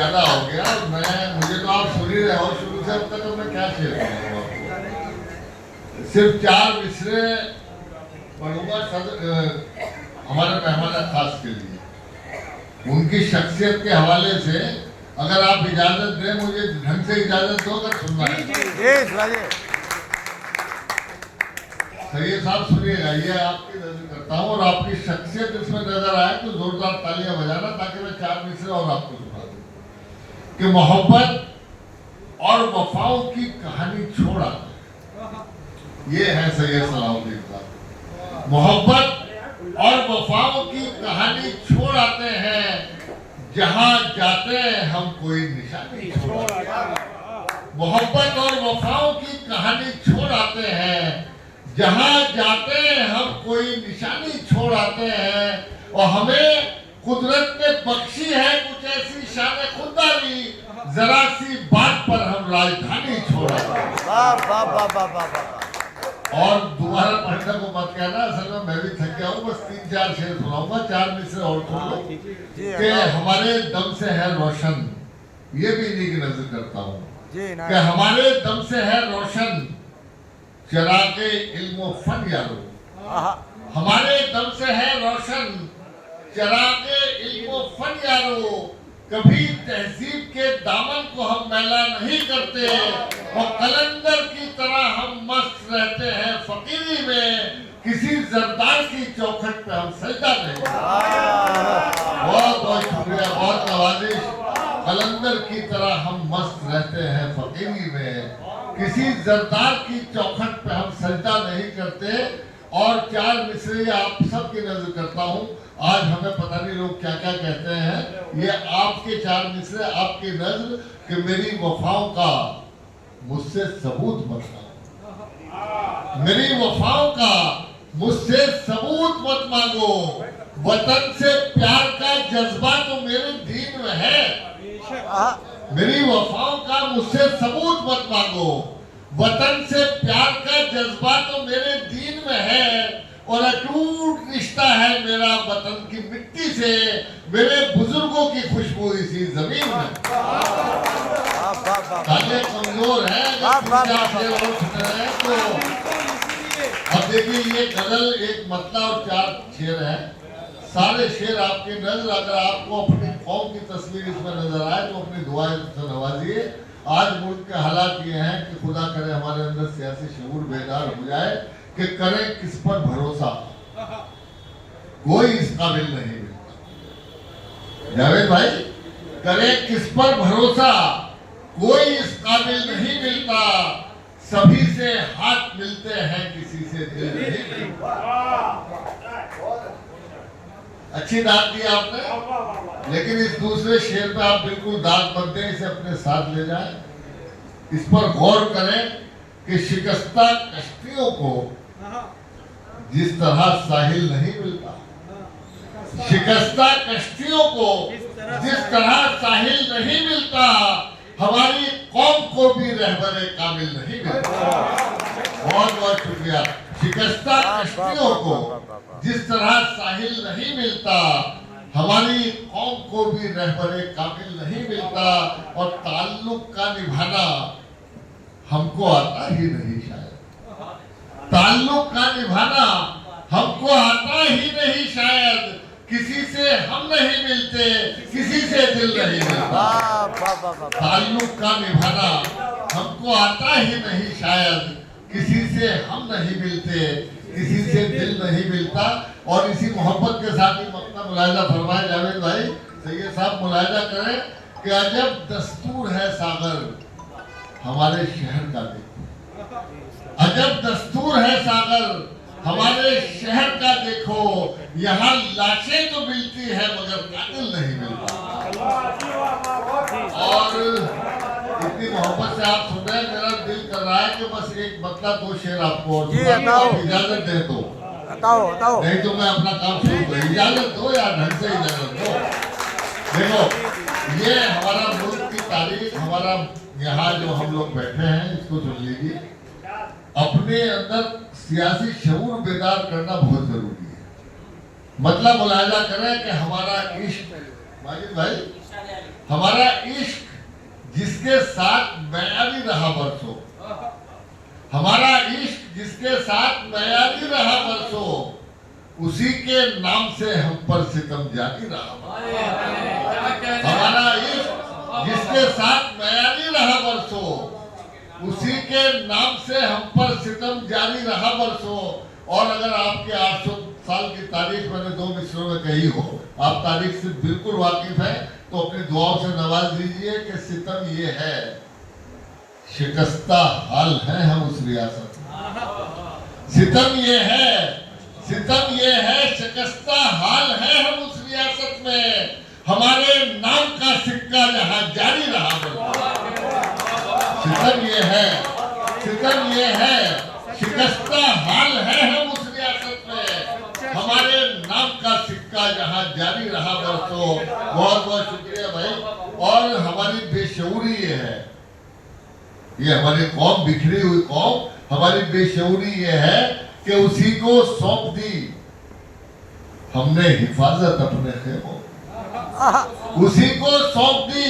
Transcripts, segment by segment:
ज्यादा हो गया। मुझे तो आप सुन ही रहे हो शुरू से अब तक, मैं क्या शेयर करूंगा आपको। सिर्फ 4 मिसरे पढ़ूंगा हमारे मेहमान खास के लिए, उनकी शख्सियत के हवाले से। अगर आप इजाजत दें, मुझे ढंग से इजाजत दो अगर सुनना है। सैयद साहब सुनिएगा, ये आपकी नजर करता हूँ और आपकी शख्सियत इसमें नजर आए तो जोरदार तालियां बजाना, ताकि मैं 4 मिसरे और आपको सुना दूं कि मोहब्बत और वफाओं की कहानी छोड़ा। ये है सैयद सलाहुद्दीन साहब। मोहब्बत और वफाओं की कहानी छोड़ आते हैं, जहां जाते हैं हम कोई निशानी छोड़ आते हैं। मोहब्बत और वफाओं की कहानी छोड़ आते हैं, जहां जाते हैं हम कोई निशानी छोड़ आते हैं। और हमें कुदरत ने बख्शी है कुछ ऐसी शान खुदारी, जरा सी बात पर हम राजधानी छोड़ आते हैं। और दोबारा पढ़ने को मत कहना, असल में मैं भी थक गया हूँ। बस 3-4 शेर सुनाऊंगा, 4 मिसरे और सुन लो कि हमारे दम से है रोशन। ये भी इन्हीं की नजर करता हूँ कि हमारे दम से है रोशन, चरागे इल्म फन यारो। हमारे दम से है रोशन, चरागे इल्म फन यारो। कभी तहजीब के दामन को हम मैला नहीं करते, और कलंदर की तरह हम मस्त रहते हैं फकीरी में। किसी जरदार की चौखट पे हम सजदा नहीं। बहुत बहुत शुक्रिया, बहुत नवाजिश। कलंदर की तरह हम मस्त रहते हैं फकीरी में, किसी जरदार की चौखट पे हम सजदा नहीं करते। और 4 मिसरे आप सबकी नजर करता हूँ। आज हमें पता नहीं लोग क्या क्या कहते हैं, ये आपके 4 मिसरे, आपकी नजर कि मेरी वफाओं का मुझसे सबूत मत मांगो, मेरी वफाओं का मुझसे सबूत मत मांगो। वतन से प्यार का जज्बा तो मेरे दीन में है, मेरी वफाओं का मुझसे सबूत मत मांगो। वतन से प्यार का जज्बा तो मेरे दीन में है, और अटूट रिश्ता है मेरा वतन की मिट्टी से, मेरे बुजुर्गों की खुशबू इसी जमीन में। ताले कमजोर है तो अब देखिए, ये गजल एक मतला और 4 शेर है। सारे शेर आपकी नजर, अगर आपको अपनी कौम की तस्वीर इसमें नजर आए तो अपनी दुआएं से नवाजिए। आज मुल्क के हालात ये हैं कि खुदा करे हमारे अंदर सियासी शऊर बेदार हो जाए कि करें किस पर भरोसा, कोई इस काबिल नहीं मिलता। जावेद भाई, करें किस पर भरोसा, कोई इस काबिल नहीं मिलता। सभी से हाथ मिलते हैं, किसी से दिल नहीं मिलता। अच्छी दाद दी आपने, लेकिन इस दूसरे शेर पे आप बिल्कुल दाद मत दें, इसे अपने साथ ले जाएं। इस पर गौर करें कि शिकस्ता कश्तियों को जिस तरह साहिल नहीं मिलता, शिकस्ता कश्तियों को जिस तरह साहिल नहीं मिलता, हमारी कौम को भी रहबरे कामिल नहीं मिलता। बहुत बहुत शुक्रिया। शिकस्ता कश्तियों को जिस तरह साहिल नहीं मिलता, हमारी कौम को भी रहबरे काबिल नहीं मिलता। और ताल्लुक का निभाना हमको आता ही नहीं शायद, ताल्लुक का निभाना हमको आता ही नहीं शायद। किसी से हम नहीं मिलते, किसी से दिल नहीं मिलता। ताल्लुक का निभाना हमको आता ही नहीं शायद, किसी से हम नहीं मिलते, किसी से दिल नहीं मिलता। और इसी मोहब्बत के साथ ही अपना मुलाहिजा फरमाए जावेद भाई। सैयद साहब मुलाहिजा करें कि अजब दस्तूर है सागर हमारे शहर का, देखो अजब दस्तूर है सागर हमारे शहर का। देखो यहाँ लाशें तो मिलती है मगर कातिल नहीं मिलता। और इतनी मोहब्बत से आप सुन रहे हैं, मेरा दिल कर रहा है कि बस एक मतलब 2 शेर आपको और इजाजत दे दो। बताओ नहीं तो मैं अपना काम शुरू करूँ। इजाजत दो या ढंग से इजाजत दो। देखो, ये हमारा मुल्क की तारीख, हमारा यहाँ जो हम लोग बैठे हैं, इसको सुन लीजिए। अपने अंदर सियासी शऊर बेदार करना बहुत जरूरी है। मतलब मुलाहिजा करें कि हमारा इश्क माजिद भाई, हमारा इश्क जिसके साथ मयारी रहा बरसों, हमारा इश्क जिसके साथ मयारी रहा बरसों, उसी के नाम से हम पर सितम जारी रहा। हमारा इश्क जिसके साथ मयारी रहा बरसों, उसी के नाम से हम पर सितम जारी रहा बरसों। और अगर आपके 800 साल की तारीख मैंने 2 मिसरों में कही हो, आप तारीख से बिल्कुल वाकिफ हैं, तो अपनी दुआओं से नवाज दीजिए कि सितम ये है, शिकस्ता हाल है हम उस रियासत में। सितम ये है, सितम ये है, शिकस्ता हाल है हम उस रियासत में। हमारे नाम का सिक्का जहां जारी रहा बरसों। सितम ये है, सितम ये है, शिकस्ता हाल है हम उस रियासत में। हमारे नाम का सिक्का जहां जारी रहा बरसों। बहुत बहुत शुक्रिया भाई। और हमारी बेशऊरी ये है, ये हमारी कौम, बिखरी हुई कौम, हमारी बेशऊरी ये है कि उसी को सौंप दी हमने हिफाजत अपने खेमों, उसी को सौंप दी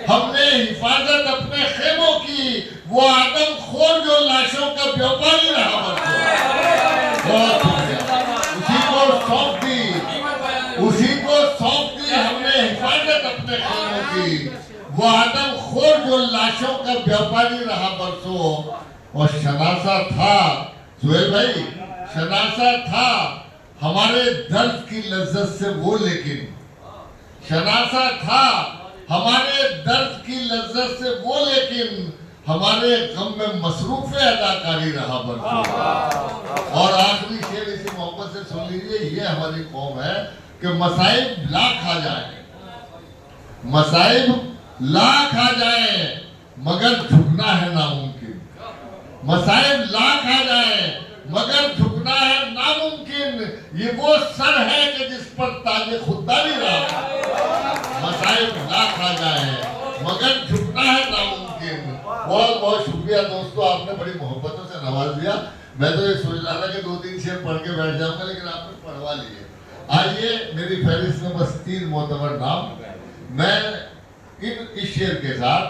हमने हिफाजत अपने खेमों की। वो आदमखोर जो लाशों का व्यापारी रहा बरसों, बहुत शुक्रिया। उसी को सौंप दी, उसी को सौंप दी हमने हिफाजत अपने खेमों की। वो आदमखोर जो लाशों का व्यापारी रहा बरसों। और शनासा था सुहेल भाई, शनासा था हमारे दर्द की लज्जत से वो, लेकिन शनासा था हमारे दर्द की लज्जत से वो, लेकिन हमारे गम में मसरूफ अदाकारी रहा बरसों। और आखिरी शेर इसी मोहब्बत से सुन लीजिए, ये हमारी कौम है कि मसाइब लाख आ जाए, मसाइब लाख आ जाए, मगर झुकना है नामुमकिन। मसाइब लाख आ जाए, मगर झुकना है नामुमकिन। ये वो सर है कि जिस पर ताज खुददारी रहा। मसाइब लाख आ जाए, मगर झुकना है नामुमकिन। बहुत बहुत शुक्रिया दोस्तों, आपने बड़ी मोहब्बतों से नवाज दिया। मैं तो ये सोच रहा था कि 2-3 शेर पढ़ के बैठ जाऊंगा, लेकिन आपने पढ़वा लिए। आइए, मेरी फहरिस्त में बस 3 मोतबर नाम, मैं इस शेर के साथ